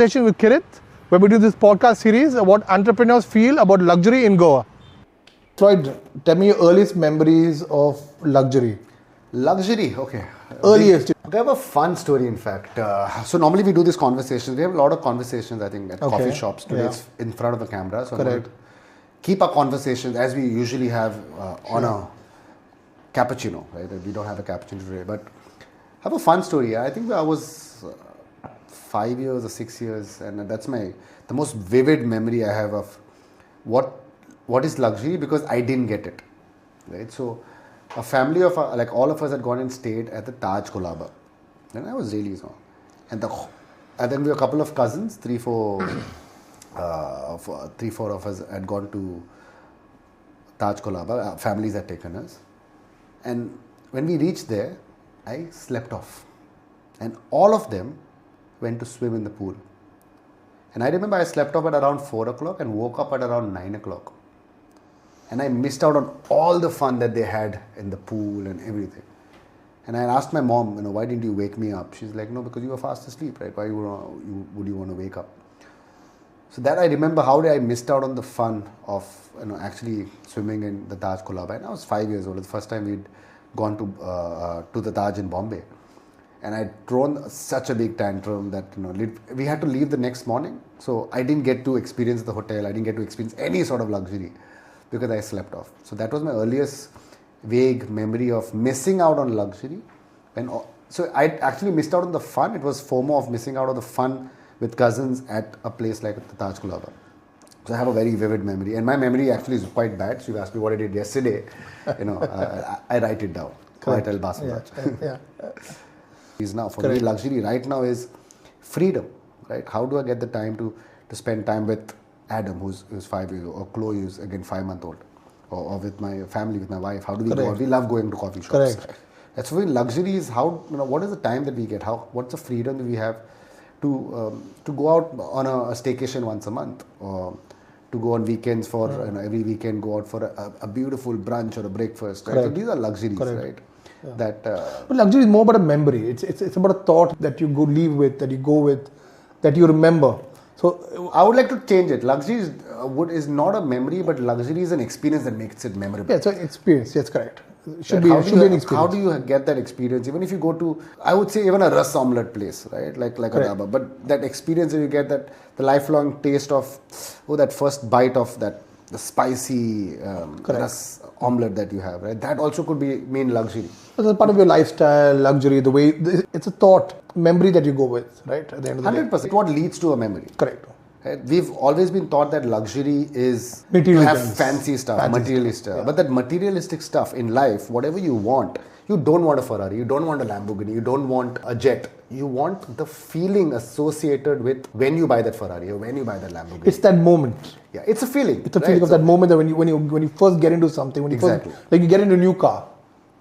Conversation with Kirith, where we do this podcast series about what entrepreneurs feel about luxury in Goa. Floyd, tell me your earliest memories of luxury. Luxury, okay. Earliest. I have a fun story, in fact. So normally we do these conversations. We have a lot of conversations, I think, at coffee shops. Today it's in front of the camera. So correct. Keep our conversations as we usually have on a cappuccino, right? We don't have a cappuccino today, but have a fun story. I think I was 5 years or 6 years, and that's the most vivid memory I have of what is luxury, because I didn't get it, right? So a family of like all of us had gone and stayed at the Taj Colaba, and I was really small, and then we were a couple of cousins, three, four of us had gone to Taj Colaba. Families had taken us, and when we reached there, I slept off, and all of them went to swim in the pool. And I remember I slept off at around 4 o'clock and woke up at around 9 o'clock. And I missed out on all the fun that they had in the pool and everything. And I asked my mom, why didn't you wake me up? She's like, no, because you were fast asleep, right? Why would you want to wake up? So that I remember how I missed out on the fun of actually swimming in the Taj Colaba. And I was 5 years old. It was the first time we'd gone to the Taj in Bombay. And I'd thrown such a big tantrum that we had to leave the next morning. So I didn't get to experience the hotel. I didn't get to experience any sort of luxury because I slept off. So that was my earliest vague memory of missing out on luxury. So I actually missed out on the fun. It was FOMO of missing out on the fun with cousins at a place like the Taj Colaba. So I have a very vivid memory. And my memory actually is quite bad. So you asked me what I did yesterday. I write it down. Correct. I tell Basu. Yeah. Now for me, luxury right now is freedom, right? How do I get the time to spend time with Adam, who's 5 years old, or Chloe, who's again 5-month-old, or with my family, with my wife? How do we go out? We love going to coffee shops. Correct. That's why luxury is what is the time that we get? What's the freedom that we have to go out on a staycation once a month, or to go on weekends for every weekend go out for a beautiful brunch or a breakfast. Right? So these are luxuries, right? Yeah. But luxury is more about a memory. It's about a thought that you leave with, that you go with, that you remember. So I would like to change it. Luxury is not a memory, but luxury is an experience that makes it memorable. Yeah, so experience. That's correct. Should be an experience. How do you get that experience? Even if you go to, I would say, even a Ras omelette place, right? Like a dhaba. But that experience that you get, that the lifelong taste of, that first bite of the spicy Ras omelette that you have, right? That also could mean luxury. So it's part of your lifestyle, luxury, the way, it's a thought, memory that you go with, right? At the end of the 100%. day. What leads to a memory. Correct. Right? We've always been taught that luxury is material to have things. fancy stuff, materialistic stuff. Yeah. But that materialistic stuff in life, whatever you want, you don't want a Ferrari, you don't want a Lamborghini, you don't want a jet. You want the feeling associated with when you buy that Ferrari or when you buy that Lamborghini. It's that moment. Yeah, it's a feeling. It's a feeling of that moment that when you first get into something, when you first, like you get into a new car,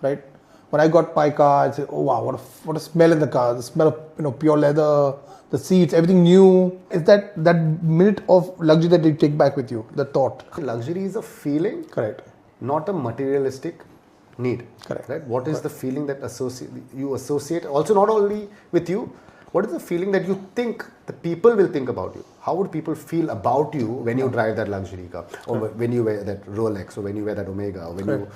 right? When I got my car, I said, "Oh wow, what a smell in the car! The smell of pure leather, the seats, everything new." Is that minute of luxury that you take back with you? The thought. Luxury is a feeling, correct? Not a materialistic need, correct? Right? What is the feeling that you associate? Also, not only with you, what is the feeling that you think the people will think about you? How would people feel about you when you drive that luxury car, or when you wear that Rolex, or when you wear that Omega, or when you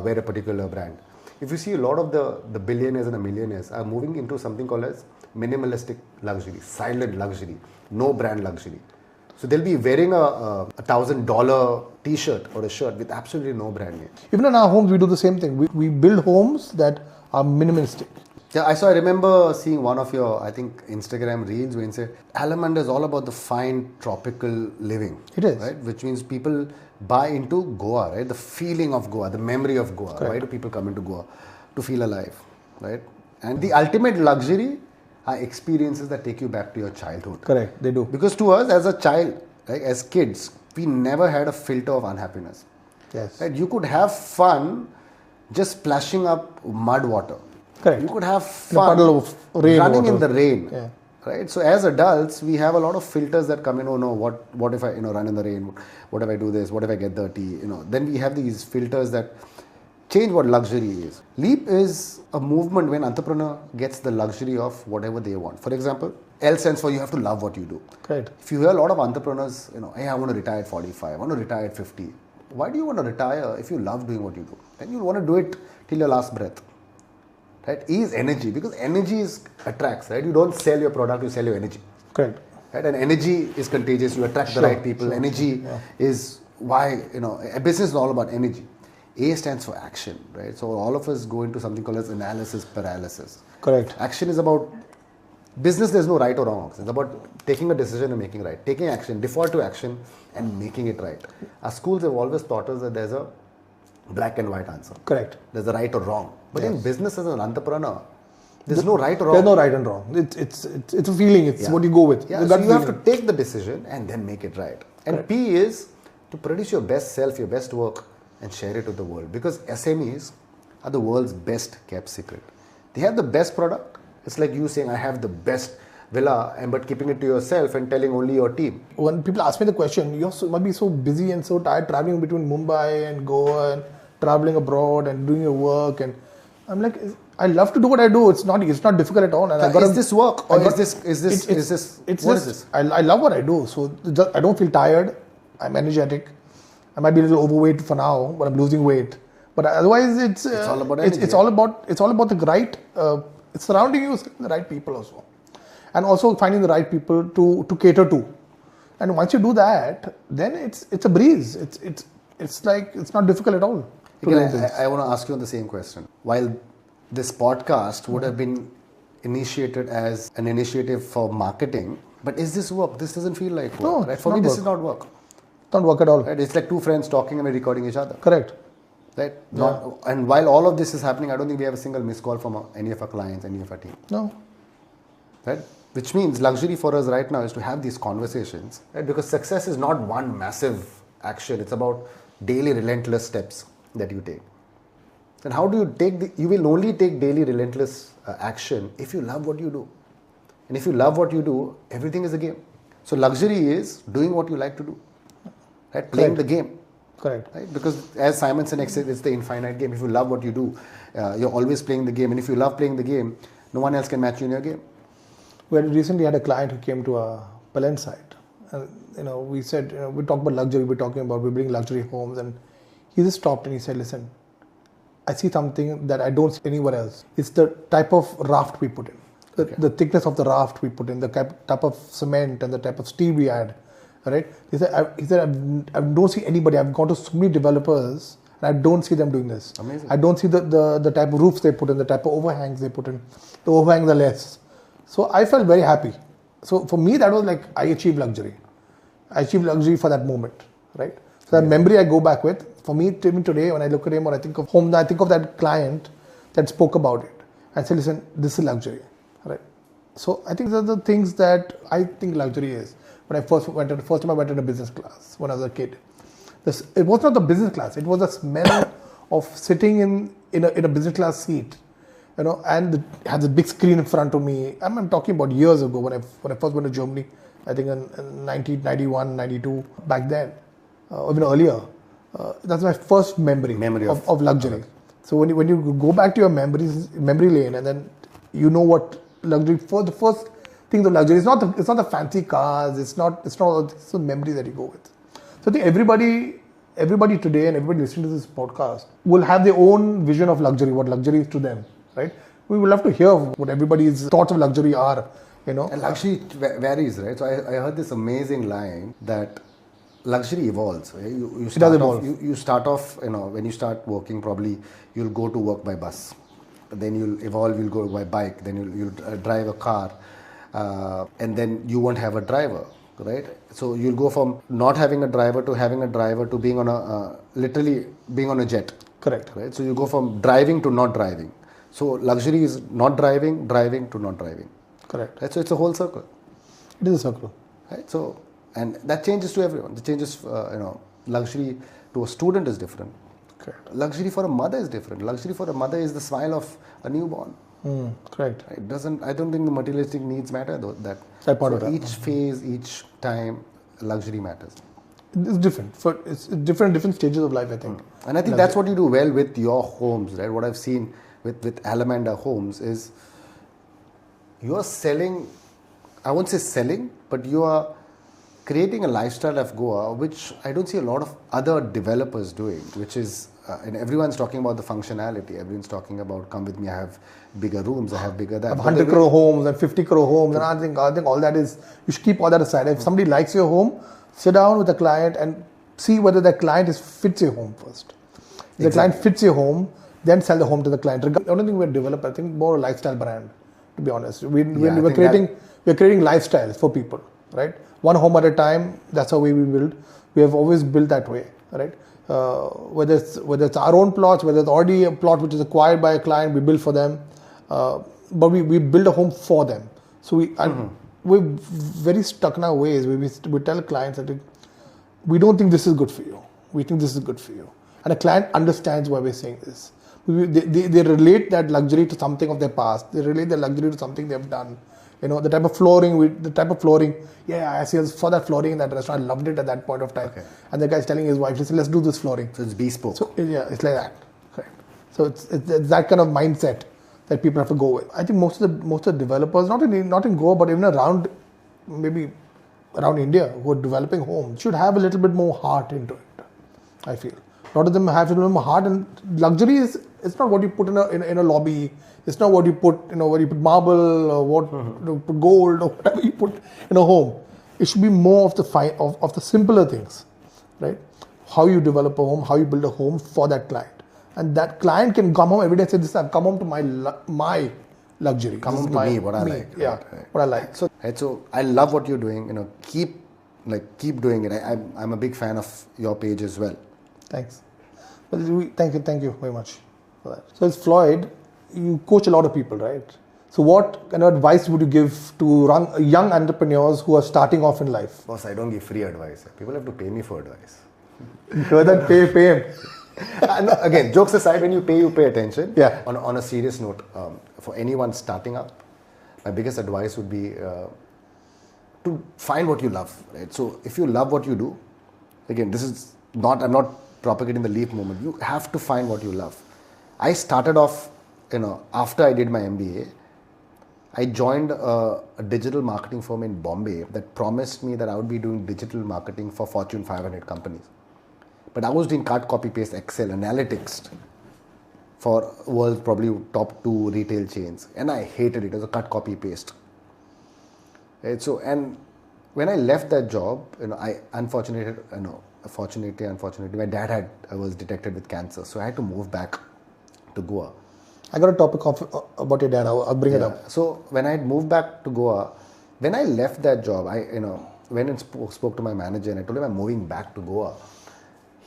wear a particular brand? If you see a lot of the billionaires and the millionaires are moving into something called as minimalistic luxury, silent luxury, no brand luxury. So they'll be wearing a $1,000 t-shirt or a shirt with absolutely no brand name. Even in our homes, we do the same thing. We build homes that are minimalistic. Yeah, I remember seeing one of your, I think, Instagram reels when you say, Allamanda is all about the fine tropical living. It is. Right? Which means people buy into Goa, right? The feeling of Goa, the memory of Goa. Correct. Why do people come into Goa? To feel alive, right? And the ultimate luxury are experiences that take you back to your childhood. Correct, they do. Because to us as a child, right, as kids, we never had a filter of unhappiness. Yes. Right? You could have fun just splashing up mud water. Correct. You could have fun running in the rain. Yeah. Right? So as adults, we have a lot of filters that come in. Oh no, what if I run in the rain? What if I do this? What if I get dirty? Then we have these filters that change what luxury is. Leap is a movement when entrepreneur gets the luxury of whatever they want. For example, L stands for you have to love what you do. Correct. If you hear a lot of entrepreneurs, hey, I want to retire at 45, I want to retire at 50. Why do you want to retire if you love doing what you do? Then you want to do it till your last breath. Right? E is energy, because energy attracts, right? You don't sell your product, you sell your energy. Correct. Right? And energy is contagious. You attract the right people. Energy is why, a business is all about energy. A stands for action, right? So all of us go into something called as analysis paralysis. Correct. Action is about business. There's no right or wrong. It's about taking a decision and making right. Taking action, default to action and making it right. Our schools have always taught us that there's a black and white answer. Correct. There's a right or wrong. But in business as an entrepreneur, there's no right or wrong. There's no right and wrong. It's a feeling. It's what you go with. Yeah. So you have to take the decision and then make it right. And correct. P is to produce your best self, your best work, and share it with the world. Because SMEs are the world's best kept secret. They have the best product. It's like you saying, I have the best villa, but keeping it to yourself and telling only your team. When people ask me the question, you must be so busy and so tired traveling between Mumbai and Goa and traveling abroad and doing your work, and I'm like, I love to do what I do. It's not difficult at all. And is this work or is this? I love what I do, so I don't feel tired. I'm energetic. I might be a little overweight for now, but I'm losing weight. But otherwise, it's all about energy. It's all about the right. It's surrounding you with the right people also, and also finding the right people to cater to. And once you do that, then it's a breeze. It's like it's not difficult at all. I want to ask you on the same question. While this podcast would have been initiated as an initiative for marketing, but is this work? This doesn't feel like work. No, right? For me, this is not work. It's not work at all. Right? It's like two friends talking and recording each other. Correct. Right? And while all of this is happening, I don't think we have a single missed call from any of our clients, any of our team. No. Right? Which means luxury for us right now is to have these conversations. Right? Because success is not one massive action. It's about daily relentless steps that you take. And how do you take you will only take daily relentless action if you love what you do. And if you love what you do, everything is a game. So luxury is doing what you like to do. Right? Playing the game. Correct. Right? Because as Simon Sinek said, it's the infinite game. If you love what you do, you're always playing the game. And if you love playing the game, no one else can match you in your game. We recently had a client who came to a Palen site. And, we said, we talk about luxury, we're building luxury homes. And he just stopped and he said, listen, I see something that I don't see anywhere else. It's the type of raft we put in. The thickness of the raft we put in, the type of cement and the type of steel we add. Right? He said, I don't see anybody. I've gone to so many developers and I don't see them doing this. Amazing. I don't see the type of roofs they put in, the type of overhangs they put in. The overhangs are less. So I felt very happy. So for me, that was like, I achieved luxury. I achieved luxury for that moment. Right? So that memory I go back with. For me, today, when I look at him or I think of home, I think of that client that spoke about it. I say, listen, this is luxury. Right? So I think these are the things that I think luxury is. When I first time I went in a business class when I was a kid. It was not the business class. It was the smell of sitting in a business class seat, and it had this big screen in front of me. I'm talking about years ago when I first went to Germany. I think in 1991, 92. Back then, even earlier. That's my first memory of luxury. So when you go back to your memory lane, and then you know what luxury for the first. Things of luxury. It's not the fancy cars. It's the memory that you go with. So I think everybody today and everybody listening to this podcast will have their own vision of luxury, what luxury is to them, right? We would love to hear what everybody's thoughts of luxury are, And luxury varies, right? So I heard this amazing line that luxury evolves. Right? It does evolve. You start off, when you start working, probably you'll go to work by bus. Then you'll evolve, you'll go by bike. Then you'll drive a car. And then you won't have a driver, right? So you'll go from not having a driver to having a driver to being on literally being on a jet. Correct. Right? So you go from driving to not driving. So luxury is not driving to not driving. Correct. Right? So it's a whole circle. It is a circle. Right? So, and that changes to everyone. The changes, luxury to a student is different. Correct. Luxury for a mother is different. Luxury for a mother is the smile of a newborn. Correct. I don't think the materialistic needs matter though. Each phase, each time, luxury matters. It's different. It's different stages of life, I think. And I think that's what you do well with your homes, right? What I've seen with Alamanda Homes is you're selling I won't say selling, but you are creating a lifestyle of Goa, which I don't see a lot of other developers doing, which is, and everyone's talking about the functionality. Everyone's talking about, come with me, I have bigger rooms, I have bigger that. 100 crore homes and 50 crore homes, and I think all that is, you should keep all that aside. If somebody likes your home, sit down with the client and see whether that client fits your home first. If the client fits your home, then sell the home to the client. I don't think we're developer. I think more a lifestyle brand, to be honest. We're creating lifestyles for people, right? One home at a time. That's how we build. We have always built that way, right? Whether it's our own plots, whether it's already a plot which is acquired by a client, we build for them. But we build a home for them. So we're very stuck in our ways. We tell clients that we don't think this is good for you. We think this is good for you. And a client understands why we're saying this. They relate that luxury to something of their past. They relate the luxury to something they've done. The type of flooring. Yeah, I saw that flooring in that restaurant. I loved it at that point of time. Okay. And the guy's telling his wife, listen, let's do this flooring. So it's bespoke. So yeah, it's like that. Correct. So it's that kind of mindset that people have to go with. I think most of the developers, not in Goa, but even around India, who are developing homes, should have a little bit more heart into it. I feel a lot of them have a little more heart, and luxury is, it's not what you put in a lobby. It's not what you put, where you put marble or what put gold or whatever you put in a home. It should be more of the simpler things, right? How you develop a home, how you build a home for that client, and that client can come home every day and say, "This, I've come home to my luxury. Come home to me, what I like." Yeah, right. What I like. So I love what you're doing. Keep doing it. I'm a big fan of your page as well. Thanks. Well, thank you very much for that. So it's Floyd. You coach a lot of people, right? So what kind of advice would you give to young entrepreneurs who are starting off in life? Boss, I don't give free advice. People have to pay me for advice. You heard that? Pay him. No, again, jokes aside, when you pay attention. Yeah. On a serious note, for anyone starting up, my biggest advice would be to find what you love, right? So if you love what you do, again, I'm not propagating the leap movement. You have to find what you love. I started off, after I did my MBA, I joined a digital marketing firm in Bombay that promised me that I would be doing digital marketing for Fortune 500 companies. But I was doing cut, copy, paste, Excel, analytics for world's probably top 2 retail chains. And I hated it. It was a cut, copy, paste. Right? So, and when I left that job, unfortunately, my dad was detected with cancer. So I had to move back to Goa. I got a topic about your dad. I'll bring it up. So when I had moved back to Goa, when I left that job, I went and spoke to my manager and I told him I'm moving back to Goa.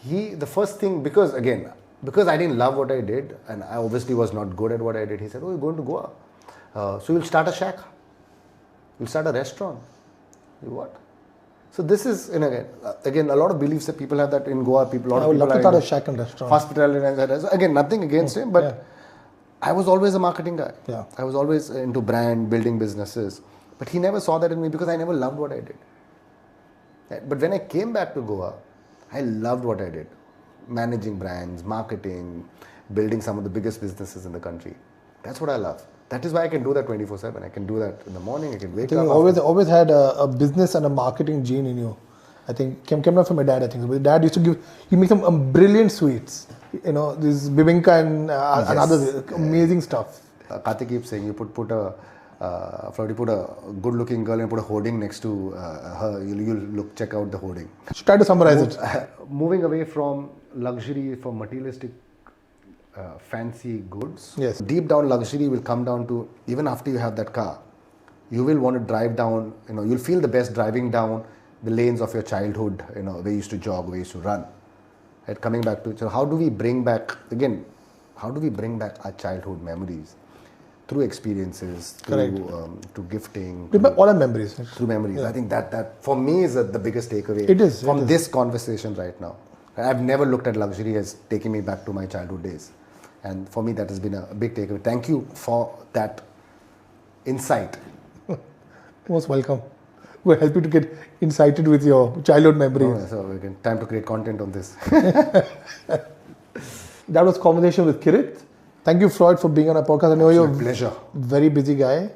The first thing, because I didn't love what I did and I obviously was not good at what I did, he said, "Oh, you're going to Goa. So you'll start a shack. You'll start a restaurant." What? So this is, again, a lot of beliefs that people have that in Goa, I would love to start a shack and restaurant. Hospitality and that. So again, nothing against him, but yeah. I was always a marketing guy. Yeah. I was always into brand, building businesses. But he never saw that in me because I never loved what I did. But when I came back to Goa, I loved what I did. Managing brands, marketing, building some of the biggest businesses in the country. That's what I love. That is why I can do that 24/7. I can do that in the morning. I can wake up. You always had a business and a marketing gene in you. I think came not from my dad. I think my dad used to make some brilliant sweets. This bibinka and other amazing stuff. Karthik keeps saying you put a good-looking girl and put a hoarding next to her. You'll check out the hoarding. Try to summarize it. Moving away from luxury, from materialistic, fancy goods. Yes. Deep down, luxury will come down to, even after you have that car, you will want to drive down. You'll feel the best driving down the lanes of your childhood. Where you used to jog, where you used to run. Right, coming back to it. So how do we bring back our childhood memories? Through experiences, through gifting. All our memories. Through memories. Yeah. I think that for me is the biggest takeaway from this conversation right now. I've never looked at luxury as taking me back to my childhood days. And for me, that has been a big takeaway. Thank you for that insight. Most welcome. We'll help you to get incited with your childhood memories. So time to create content on this. That was conversation with Kirith. Thank you, Floyd, for being on our podcast. I know you're a pleasure. Very busy guy.